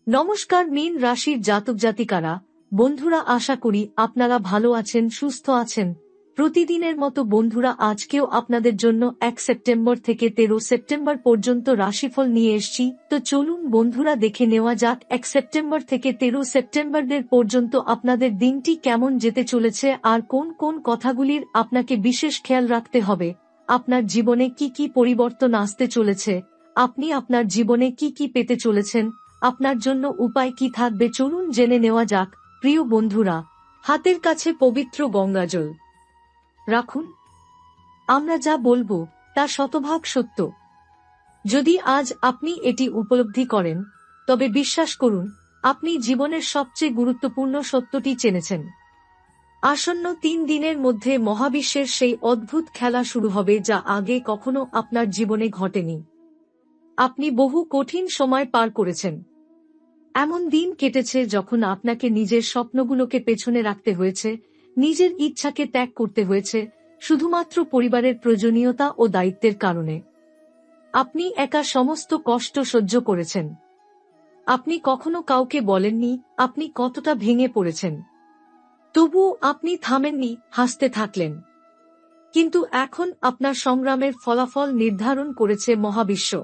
নমস্কার মীন রাশির জাতক জাতিকারা, বন্ধুরা, আশা করি আপনারা ভালো আছেন, সুস্থ আছেন। প্রতিদিনের মতো বন্ধুরা, আজকেও আপনাদের জন্য 1 সেপ্টেম্বর থেকে 13 সেপ্টেম্বর পর্যন্ত রাশিফল নিয়ে এসেছি। তো চলুন বন্ধুরা, দেখে নেওয়া যাক 1 সেপ্টেম্বর থেকে 13 সেপ্টেম্বরের পর্যন্ত আপনাদের দিনটি কেমন যেতে চলেছে আর কোন কোন কথাগুলির আপনাকে বিশেষ খেয়াল রাখতে হবে। আপনার জীবনে কি কি পরিবর্তন আসতে চলেছে, আপনি আপনার জীবনে কি কি পেতে চলেছেন, আপনার জন্য উপায় কি থাকবে, চলুন জেনে নেওয়া যাক। প্রিয় বন্ধুরা, হাতের কাছে পবিত্র গঙ্গাজল রাখুন। আমরা যা বলবো তা শতভাগ সত্য। যদি আজ আপনি এটি উপলব্ধি করেন, তবে বিশ্বাস করুন, আপনি জীবনের সবচেয়ে গুরুত্বপূর্ণ সত্যটি জেনেছেন। আসন্ন 3 দিনের মধ্যে মহাবিশ্বের সেই অদ্ভুত খেলা শুরু হবে যা আগে কখনো আপনার জীবনে ঘটেনি। আপনি বহু কঠিন সময় পার করেছেন। এমন দিন কেটেছে যখন আপনাকে নিজের স্বপ্নগুলোকে পেছনে রাখতে হয়েছে, নিজের ইচ্ছাকে ত্যাগ করতে হয়েছে, শুধুমাত্র পরিবারের প্রয়োজনীয়তা ও দায়িত্বের কারণে। আপনি একা সমস্ত কষ্ট সহ্য করেছেন। আপনি কখনো কাউকে বলেননি আপনি কতটা ভেঙে পড়েছেন। তবুও আপনি থামেননি, হাসতে থাকলেন। কিন্তু এখন আপনার সংগ্রামের ফলাফল নির্ধারণ করেছে মহাবিশ্ব।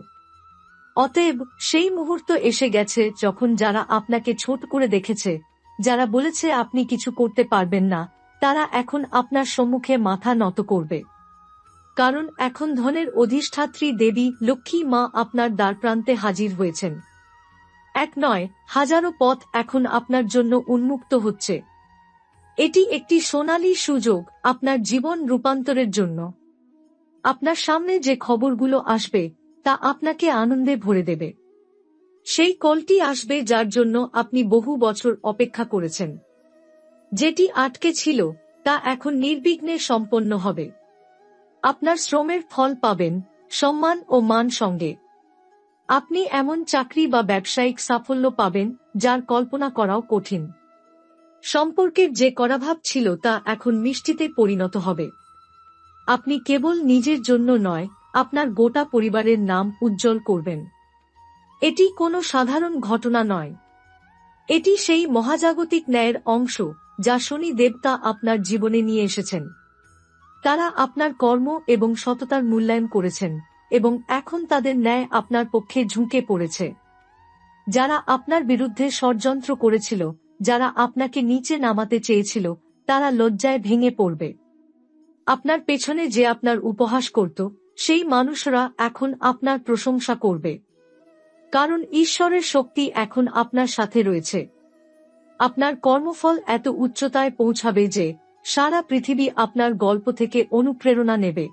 অতএব সেই মুহূর্ত এসে গেছে যখন যারা আপনাকে ছোট করে দেখেছে, যারা বলেছে আপনি কিছু করতে পারবেন না, তারা এখন আপনার সম্মুখে মাথা নত করবে। কারণ এখন ধনের অধিষ্ঠাত্রী দেবী লক্ষ্মী মা আপনার দ্বারপ্রান্তে হাজির হয়েছেন। এক নয়, হাজারো পথ এখন আপনার জন্য উন্মুক্ত হচ্ছে। এটি একটি সোনালী সুযোগ আপনার জীবন রূপান্তরের জন্য। আপনার সামনে যে খবরগুলো আসবে তা আপনাকে আনন্দে ভরে দেবে। সেই কলটি আসবে যার জন্য আপনি বহু বছর অপেক্ষা করেছেন। যেটি আটকে ছিল তা এখন নির্বিঘ্নে সম্পন্ন হবে। আপনার শ্রমের ফল পাবেন, সম্মান ও মান সঙ্গে। আপনি এমন চাকরি বা ব্যবসায়িক সাফল্য পাবেন যার কল্পনা করাও কঠিন। সম্পর্কের যে করাভাব ছিল তা এখন মিষ্টিতে পরিণত হবে। আপনি কেবল নিজের জন্য নয়, আপনার গোটা পরিবারের নাম উজ্জ্বল করবেন। এটি কোনো সাধারণ ঘটনা নয়। এটি সেই মহাজাগতিক ন্যায়ের অংশ যা শনি দেবতা আপনার জীবনে নিয়ে এসেছেন। তারা আপনার কর্ম এবং সততার মূল্যায়ন করেছেন এবং এখন তাদের ন্যায় আপনার পক্ষে ঝুঁকে পড়েছে। যারা আপনার বিরুদ্ধে ষড়যন্ত্র করেছিল, যারা আপনাকে নিচে নামাতে চেয়েছিল, তারা লজ্জায় ভেঙে পড়বে। আপনার পেছনে যে আপনার উপহাস করত, সেই মানুষরা এখন আপনার প্রশংসা করবে। কারণ ঈশ্বরের শক্তি এখন আপনার সাথে রয়েছে। আপনার কর্মফল এত উচ্চতায় পৌঁছাবে যে সারা পৃথিবী আপনার গল্প থেকে অনুপ্রেরণা নেবে।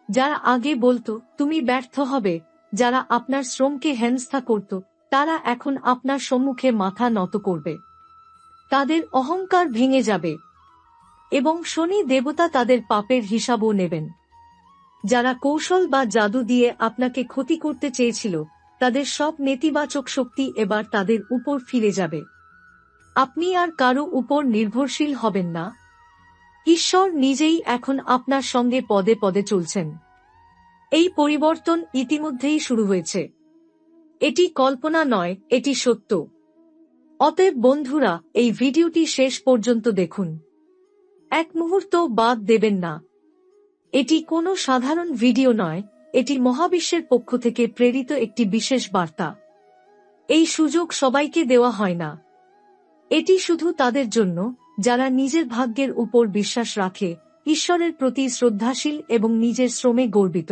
যারা আগে বলতো তুমি ব্যর্থ হবে, যারা আপনার শ্রমকে হেনস্থা করত, তারা এখন আপনার সম্মুখে মাথা নত করবে। তাদের অহংকার ভেঙে যাবে এবং শনি দেবতা তাদের পাপের হিসাবও নেবেন। যারা কৌশল বা জাদু দিয়ে আপনাকে ক্ষতি করতে চেয়েছিল, তাদের সব নেতিবাচক শক্তি এবার তাদের উপর ফিরে যাবে। আপনি আর কারো উপর নির্ভরশীল হবেন না। ঈশ্বর নিজেই এখন আপনার সঙ্গে পদে পদে চলছেন। এই পরিবর্তন ইতিমধ্যেই শুরু হয়েছে। এটি কল্পনা নয়, এটি সত্য। অতএব বন্ধুরা, এই ভিডিওটি শেষ পর্যন্ত দেখুন। এক মুহূর্ত বাদ দেবেন না। এটি কোনো সাধারণ ভিডিও নয়, এটি মহাবিশ্বের পক্ষ থেকে প্রেরিত একটি বিশেষ বার্তা। এই সুযোগ সবাইকে দেওয়া হয় না। এটি শুধু তাদের জন্য যারা নিজের ভাগ্যের উপর বিশ্বাস রাখে, ঈশ্বরের প্রতি শ্রদ্ধাশীল এবং নিজের শ্রমে গর্বিত।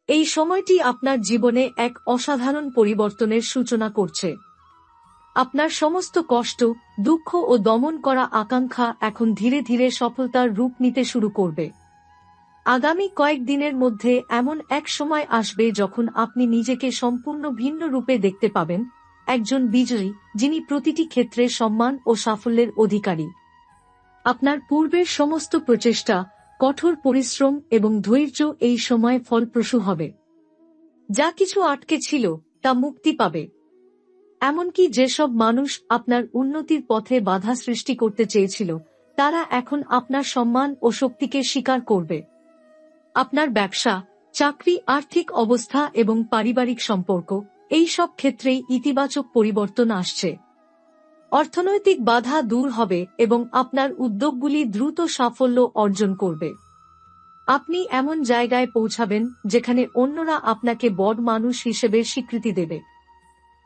এই সময়টি আপনার জীবনে এক অসাধারণ পরিবর্তনের সূচনা করছে। আপনার সমস্ত কষ্ট, দুঃখ ও দমন করা আকাঙ্ক্ষা এখন ধীরে ধীরে সফলতার রূপ নিতে শুরু করবে। আগামী কয়েকদিনের মধ্যে এমন এক সময় আসবে যখন আপনি নিজেকে সম্পূর্ণ ভিন্ন রূপে দেখতে পাবেন, একজন বিজয়ী যিনি প্রতিটি ক্ষেত্রে সম্মান ও সাফল্যের অধিকারী। আপনার পূর্বের সমস্ত প্রচেষ্টা, কঠোর পরিশ্রম এবং ধৈর্য এই সময় ফলপ্রসূ হবে। যা কিছু আটকে ছিল তা মুক্তি পাবে। এমনকি যেসব মানুষ আপনার উন্নতির পথে বাধা সৃষ্টি করতে চেয়েছিল, তারা এখন আপনার সম্মান ও শক্তিকে স্বীকার করবে। আপনার ব্যবসা, চাকরি, আর্থিক অবস্থা এবং পারিবারিক সম্পর্ক এই সব ক্ষেত্রেই ইতিবাচক পরিবর্তন আসছে। অর্থনৈতিক বাধা দূর হবে এবং আপনার উদ্যোগগুলি দ্রুত সাফল্য অর্জন করবে। আপনি এমন জায়গায় পৌঁছাবেন যেখানে অন্যরা আপনাকে বড় মানুষ হিসেবে স্বীকৃতি দেবে।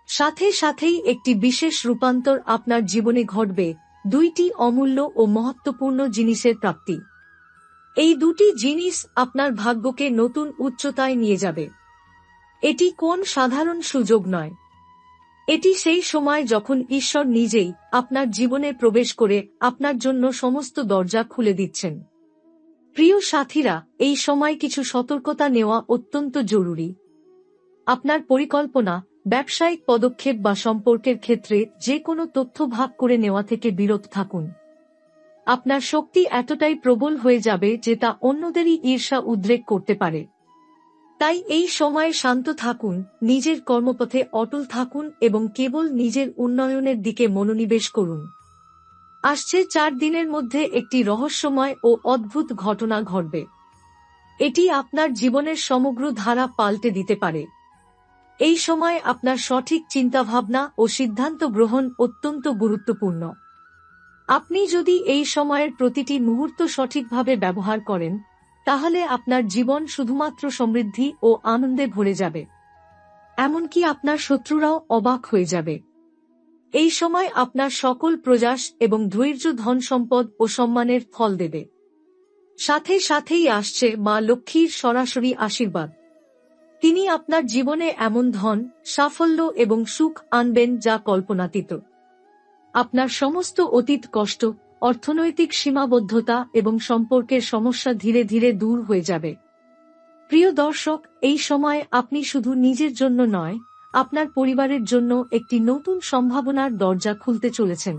সাথে সাথেই একটি বিশেষ রূপান্তর আপনার জীবনে ঘটবে, দুইটি অমূল্য ও মহত্বপূর্ণ জিনিসের প্রাপ্তি। এই দুটি জিনিস আপনার ভাগ্যকে নতুন উচ্চতায় নিয়ে যাবে। এটি কোন সাধারণ সুযোগ নয়। এটি সেই সময় যখন ঈশ্বর নিজেই আপনার জীবনে প্রবেশ করে আপনার জন্য সমস্ত দরজা খুলে দিচ্ছেন। প্রিয় সাথীরা, এই সময় কিছু সতর্কতা নেওয়া অত্যন্ত জরুরি। আপনার পরিকল্পনা, ব্যবসায়িক পদক্ষেপ বা সম্পর্কের ক্ষেত্রে যে কোনো তথ্য ভাগ করে নেওয়া থেকে বিরত থাকুন। আপনার শক্তি এতটাই প্রবল হয়ে যাবে যে তা অন্যদেরই ঈর্ষা উদ্রেক করতে পারে। তাই এই সময়ে শান্ত থাকুন, নিজের কর্মপথে অটল থাকুন এবং কেবল নিজের উন্নয়নের দিকে মনোনিবেশ করুন। আসছে 4 দিনের মধ্যে একটি রহস্যময় ও অদ্ভুত ঘটনা ঘটবে। এটি আপনার জীবনের সমগ্র ধারা পাল্টে দিতে পারে। এই সময় আপনার সঠিক চিন্তাভাবনা ও সিদ্ধান্ত গ্রহণ অত্যন্ত গুরুত্বপূর্ণ। আপনি যদি এই সময়ের প্রতিটি মুহূর্ত সঠিকভাবে ব্যবহার করেন, তাহলে আপনার জীবন শুধুমাত্র সমৃদ্ধি ও আনন্দে ভরে যাবে। এমনকি আপনার শত্রুরাও অবাক হয়ে যাবে। এই সময় আপনার সকল প্রয়াস এবং ধৈর্য ধন সম্পদ ও সম্মানের ফল দেবে। সাথে সাথেই আসছে মা লক্ষ্মীর সরাসরি আশীর্বাদ। তিনি আপনার জীবনে এমন ধন, সাফল্য এবং সুখ আনবেন যা কল্পনাতীত। আপনার সমস্ত অতীত কষ্ট, অর্থনৈতিক সীমাবদ্ধতা এবং সম্পর্কের সমস্যা ধীরে ধীরে দূর হয়ে যাবে। প্রিয় দর্শক, এই সময় আপনি শুধু নিজের জন্য নয়, আপনার পরিবারের জন্য একটি নতুন সম্ভাবনার দরজা খুলতে চলেছেন।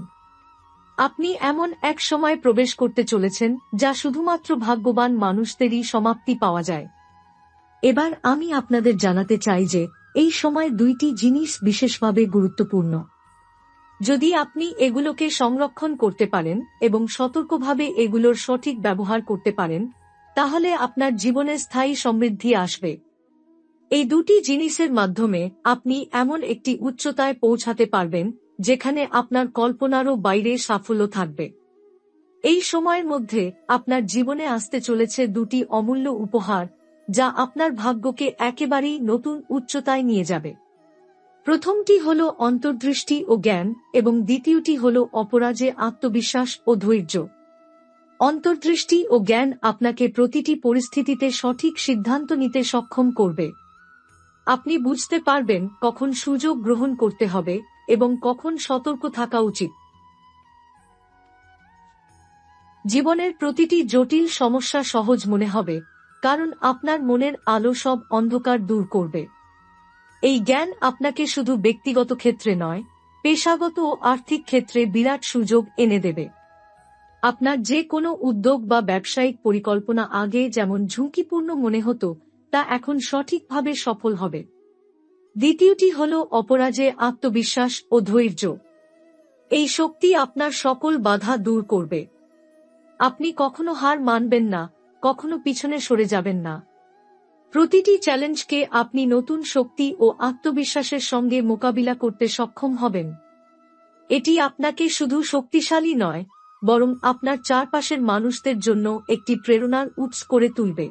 আপনি এমন এক সময় প্রবেশ করতে চলেছেন যা শুধুমাত্র ভাগ্যবান মানুষদেরই সমাপ্তি পাওয়া যায়। এবার আমি আপনাদের জানাতে চাই যে এই সময় দুইটি জিনিস বিশেষভাবে গুরুত্বপূর্ণ। যদি আপনি এগুলোকে সংরক্ষণ করতে পারেন এবং সতর্কভাবে এগুলোর সঠিক ব্যবহার করতে পারেন, তাহলে আপনার জীবনে স্থায়ী সমৃদ্ধি আসবে। এই দুটি জিনিসের মাধ্যমে আপনি এমন একটি উচ্চতায় পৌঁছাতে পারবেন যেখানে আপনার কল্পনারও বাইরে সাফল্য থাকবে। এই সময়ের মধ্যে আপনার জীবনে আসতে চলেছে দুটি অমূল্য উপহার, যা আপনার ভাগ্যকে একেবারেই নতুন উচ্চতায় নিয়ে যাবে। প্রথমটি হল অন্তর্দৃষ্টি ও জ্ঞান এবং দ্বিতীয়টি হল অপরাজে আত্মবিশ্বাস ও ধৈর্য। অন্তর্দৃষ্টি ও জ্ঞান আপনাকে প্রতিটি পরিস্থিতিতে সঠিক সিদ্ধান্ত নিতে সক্ষম করবে। আপনি বুঝতে পারবেন কখন সুযোগ গ্রহণ করতে হবে এবং কখন সতর্ক থাকা উচিত। জীবনের প্রতিটি জটিল সমস্যা সহজ মনে হবে, কারণ আপনার মনের আলো সব অন্ধকার দূর করবে। এই জ্ঞান আপনাকে শুধু ব্যক্তিগত ক্ষেত্রে নয়, পেশাগত ও আর্থিক ক্ষেত্রে বিরাট সুযোগ এনে দেবে। আপনার যে কোনো উদ্যোগ বা ব্যবসায়িক পরিকল্পনা আগে যেমন ঝুঁকিপূর্ণ মনে হতো, তা এখন সঠিকভাবে সফল হবে। দ্বিতীয়টি হল অপরাজে আত্মবিশ্বাস ও ধৈর্য। এই শক্তি আপনার সকল বাধা দূর করবে। আপনি কখনো হার মানবেন না, কখনো পিছনে সরে যাবেন না। প্রতিটি চ্যালেঞ্জকে আপনি নতুন শক্তি ও আত্মবিশ্বাসের সঙ্গে মোকাবিলা করতে সক্ষম হবেন। এটি আপনাকে শুধু শক্তিশালী নয়, বরং আপনার চারপাশের মানুষদের জন্য একটি প্রেরণার উৎস করে তুলবে।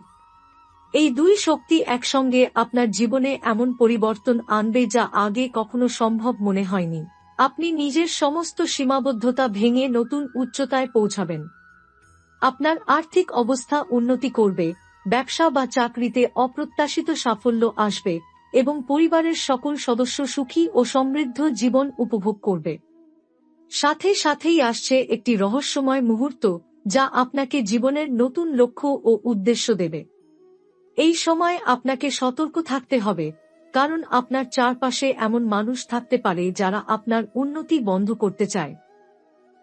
এই দুই শক্তি একসঙ্গে আপনার জীবনে এমন পরিবর্তন আনবে যা আগে কখনো সম্ভব মনে হয়নি। আপনি নিজের সমস্ত সীমাবদ্ধতা ভেঙে নতুন উচ্চতায় পৌঁছাবেন। আপনার আর্থিক অবস্থা উন্নতি করবে, ব্যবসা বা চাকরিতে অপ্রত্যাশিত সাফল্য আসবে এবং পরিবারের সকল সদস্য সুখী ও সমৃদ্ধ জীবন উপভোগ করবে। সাথে সাথেই আসছে একটি রহস্যময় মুহূর্ত যা আপনাকে জীবনের নতুন লক্ষ্য ও উদ্দেশ্য দেবে। এই সময় আপনাকে সতর্ক থাকতে হবে, কারণ আপনার চারপাশে এমন মানুষ থাকতে পারে যারা আপনার উন্নতি বন্ধ করতে চায়।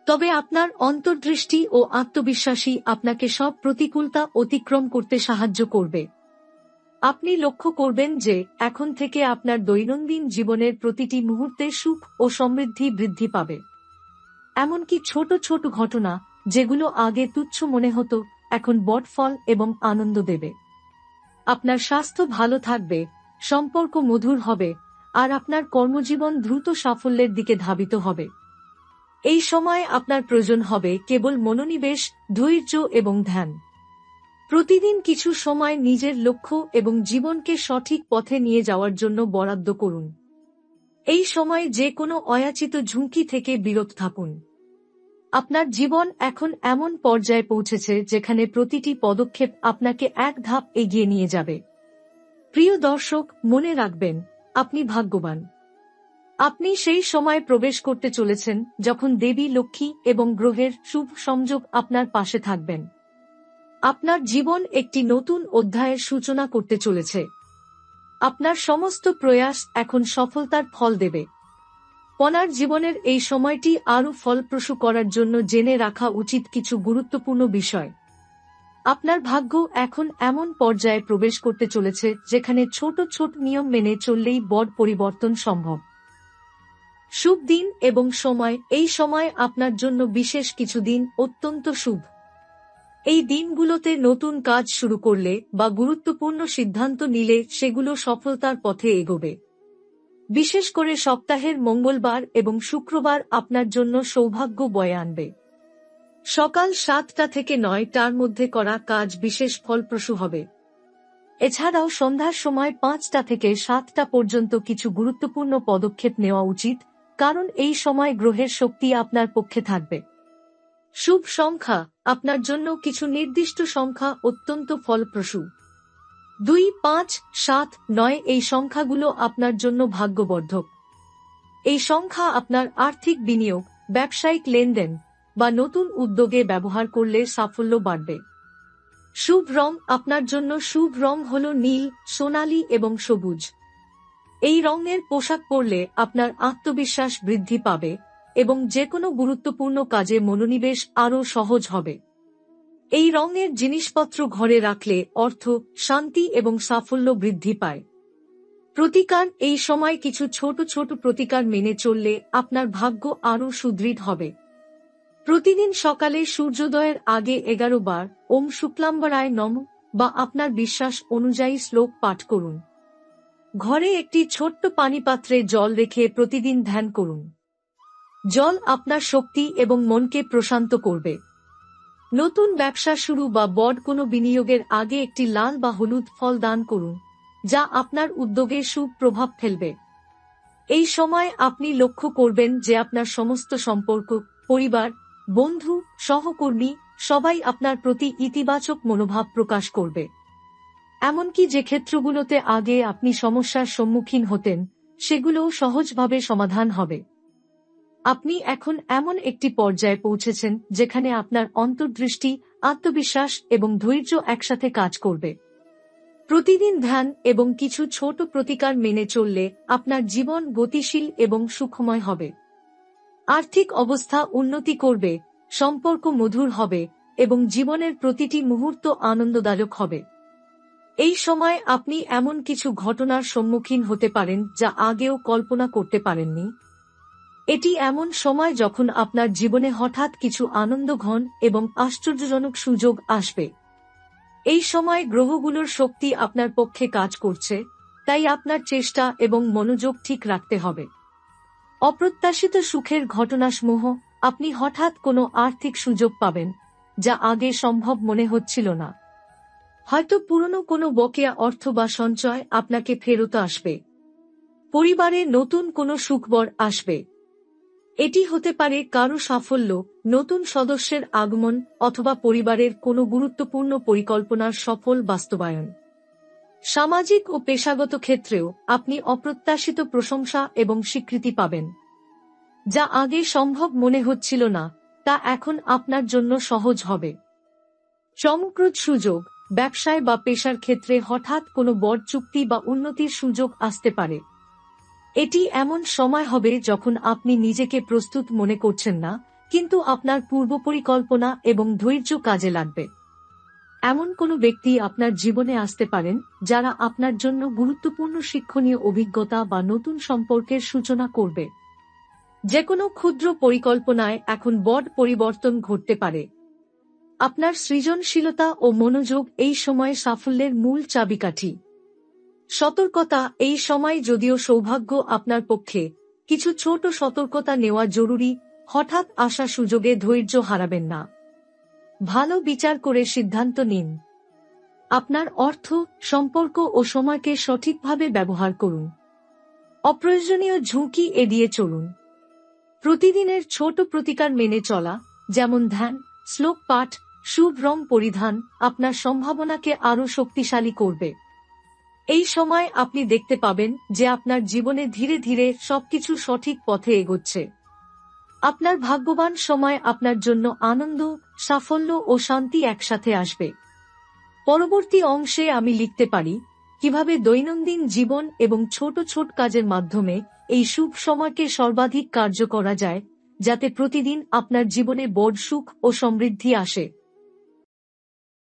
তবে আপনার অন্তর্দৃষ্টি ও আত্মবিশ্বাসী আপনাকে সব প্রতিকূলতা অতিক্রম করতে সাহায্য করবে। আপনি লক্ষ্য করবেন যে এখন থেকে আপনার দৈনন্দিন জীবনের প্রতিটি মুহূর্তে সুখ ও সমৃদ্ধি বৃদ্ধি পাবে। এমনকি ছোট ছোট ঘটনা, যেগুলো আগে তুচ্ছ মনে হতো, এখন বড় ফল এবং আনন্দ দেবে। আপনার স্বাস্থ্য ভালো থাকবে, সম্পর্ক মধুর হবে, আর আপনার কর্মজীবন দ্রুত সাফল্যের দিকে ধাবিত হবে। এই সময় আপনার প্রয়োজন হবে কেবল মনোনিবেশ, ধৈর্য এবং ধ্যান। প্রতিদিন কিছু সময় নিজের লক্ষ্য এবং জীবনকে সঠিক পথে নিয়ে যাওয়ার জন্য বরাদ্দ করুন। এই সময় যে কোনো অযাচিত ঝুঁকি থেকে বিরত থাকুন। আপনার জীবন এখন এমন পর্যায়ে পৌঁছেছে যেখানে প্রতিটি পদক্ষেপ আপনাকে এক ধাপ এগিয়ে নিয়ে যাবে। প্রিয় দর্শক, মনে রাখবেন, আপনি ভাগ্যবান। আপনি সেই সময় প্রবেশ করতে চলেছেন যখন দেবী লক্ষ্মী এবং গ্রহের শুভ সংযোগ আপনার পাশে থাকবেন। আপনার জীবন একটি নতুন অধ্যায়ের সূচনা করতে চলেছে। আপনার সমস্ত প্রয়াস এখন সফলতার ফল দেবে। আপনার জীবনের এই সময়টি আরও ফলপ্রসূ করার জন্য জেনে রাখা উচিত কিছু গুরুত্বপূর্ণ বিষয়। আপনার ভাগ্য এখন এমন পর্যায়ে প্রবেশ করতে চলেছে যেখানে ছোট ছোট নিয়ম মেনে চললেই বড় পরিবর্তন সম্ভব। শুভ দিন এবং সময়। এই সময় আপনার জন্য বিশেষ কিছু দিন অত্যন্ত শুভ। এই দিনগুলোতে নতুন কাজ শুরু করলে বা গুরুত্বপূর্ণ সিদ্ধান্ত নিলে সেগুলো সফলতার পথে এগোবে। বিশেষ করে সপ্তাহের মঙ্গলবার এবং শুক্রবার আপনার জন্য সৌভাগ্য বয়ে আনবে। সকাল 7টা থেকে 9টার মধ্যে করা কাজ বিশেষ ফলপ্রসূ হবে। এছাড়াও সন্ধ্যার সময় 5টা থেকে 7টা পর্যন্ত কিছু গুরুত্বপূর্ণ পদক্ষেপ নেওয়া উচিত, কারণ এই সময় গ্রহের শক্তি আপনার পক্ষে থাকবে। শুভ সংখ্যা। আপনার জন্য কিছু নির্দিষ্ট সংখ্যা অত্যন্ত ফলপ্রসূ। 2, 5, 7, 9 এই সংখ্যাগুলো আপনার জন্য ভাগ্যবর্ধক। এই সংখ্যা আপনার আর্থিক বিনিয়োগ, ব্যবসায়িক লেনদেন বা নতুন উদ্যোগে ব্যবহার করলে সাফল্য বাড়বে। শুভ রং। আপনার জন্য শুভ রং হল নীল, সোনালী এবং সবুজ। এই রঙের পোশাক পরলে আপনার আত্মবিশ্বাস বৃদ্ধি পাবে এবং যেকোনো গুরুত্বপূর্ণ কাজে মনোনিবেশ আরও সহজ হবে। এই রঙের জিনিসপত্র ঘরে রাখলে অর্থ, শান্তি এবং সাফল্য বৃদ্ধি পায়। প্রতিকার। এই সময় কিছু ছোট ছোট প্রতিকার মেনে চললে আপনার ভাগ্য আরও সুদৃঢ় হবে। প্রতিদিন সকালে সূর্যোদয়ের আগে 11 বার ওম শুক্লাম্বরায় নমঃ বা আপনার বিশ্বাস অনুযায়ী শ্লোক পাঠ করুন। ঘরে একটি ছোট্ট পানিপাত্রে জল রেখে প্রতিদিন ধ্যান করুন। জল আপনার শক্তি এবং মনকে প্রশান্ত করবে। নতুন ব্যবসা শুরু বা বড় কোনো বিনিয়োগের আগে একটি লাল বা হলুদ ফল দান করুন, যা আপনার উদ্যোগে শুভ প্রভাব ফেলবে। এই সময় আপনি লক্ষ্য করবেন যে আপনার সমস্ত সম্পর্ক, পরিবার, বন্ধু, সহকর্মী সবাই আপনার প্রতি ইতিবাচক মনোভাব প্রকাশ করবে। এমনকি যে ক্ষেত্রগুলোতে আগে আপনি সমস্যার সম্মুখীন হতেন, সেগুলোও সহজভাবে সমাধান হবে। আপনি এখন এমন একটি পর্যায়ে পৌঁছেছেন যেখানে আপনার অন্তর্দৃষ্টি, আত্মবিশ্বাস এবং ধৈর্য একসাথে কাজ করবে। প্রতিদিন ধ্যান এবং কিছু ছোট প্রতিকার মেনে চললে আপনার জীবন গতিশীল এবং সুখময় হবে। আর্থিক অবস্থা উন্নতি করবে, সম্পর্ক মধুর হবে এবং জীবনের প্রতিটি মুহূর্ত আনন্দদায়ক হবে। এই সময় আপনি এমন কিছু ঘটনার সম্মুখীন হতে পারেন যা আগেও কল্পনা করতে পারেননি। এটি এমন সময় যখন আপনার জীবনে হঠাৎ কিছু আনন্দঘন এবং আশ্চর্যজনক সুযোগ আসবে। এই সময় গ্রহগুলোর শক্তি আপনার পক্ষে কাজ করছে, তাই আপনার চেষ্টা এবং মনোযোগ ঠিক রাখতে হবে। অপ্রত্যাশিত সুখের ঘটনাসমূহ। আপনি হঠাৎ কোনো আর্থিক সুযোগ পাবেন যা আগে সম্ভব মনে হচ্ছিল না। হয়তো পুরনো কোনো বকেয়া অর্থ বা সঞ্চয় আপনাকে ফেরত আসবে। পরিবারে নতুন কোনো সুখবর আসবে। এটি হতে পারে কারো সাফল্য, নতুন সদস্যের আগমন অথবা পরিবারের কোনো গুরুত্বপূর্ণ পরিকল্পনার সফল বাস্তবায়ন। সামাজিক ও পেশাগত ক্ষেত্রেও আপনি অপ্রত্যাশিত প্রশংসা এবং স্বীকৃতি পাবেন। যা আগে সম্ভব মনে হচ্ছিল না, তা এখন আপনার জন্য সহজ হবে। চমকপ্রদ সুযোগ। ব্যবসায় বা পেশার ক্ষেত্রে হঠাৎ কোনো বড় চুক্তি বা উন্নতির সুযোগ আসতে পারে। এটি এমন সময় হবে যখন আপনি নিজেকে প্রস্তুত মনে করছেন না, কিন্তু আপনার পূর্বপরিকল্পনা এবং ধৈর্য কাজে লাগবে। এমন কোনো ব্যক্তি আপনার জীবনে আসতে পারেন যারা আপনার জন্য গুরুত্বপূর্ণ শিক্ষণীয় অভিজ্ঞতা বা নতুন সম্পর্কের সূচনা করবে। যেকোনো ক্ষুদ্র পরিকল্পনায় এখন বড় পরিবর্তন ঘটতে পারে। আপনার সৃজনশীলতা ও মনোযোগ এই সময়ে সাফল্যের মূল চাবিকাঠি। সতর্কতা, এই সময় যদিও সৌভাগ্য আপনার পক্ষে, কিছু ছোট সতর্কতা নেওয়া জরুরি। হঠাৎ আসা সুযোগে ধৈর্য হারাবেন না। ভালো বিচার করে সিদ্ধান্ত নিন। আপনার অর্থ, সম্পর্ক ও সময়কে সঠিকভাবে ব্যবহার করুন। অপ্রয়োজনীয় ঝুঁকি এড়িয়ে চলুন। প্রতিদিনের ছোট প্রতিকার মেনে চলা, যেমন ধ্যান, শ্লোক পাঠ, শুভ রং পরিধান, আপনার সম্ভাবনাকে আরও শক্তিশালী করবে। এই সময় আপনি দেখতে পাবেন যে আপনার জীবনে ধীরে ধীরে সবকিছু সঠিক পথে এগোচ্ছে। আপনার ভাগ্যবান সময় আপনার জন্য আনন্দ, সাফল্য ও শান্তি একসাথে আসবে। পরবর্তী অংশে আমি লিখতে পারি কিভাবে দৈনন্দিন জীবন এবং ছোট ছোট কাজের মাধ্যমে এই শুভ সময়কে সর্বাধিক কার্য করা যায়, যাতে প্রতিদিন আপনার জীবনে বড় সুখ ও সমৃদ্ধি আসে।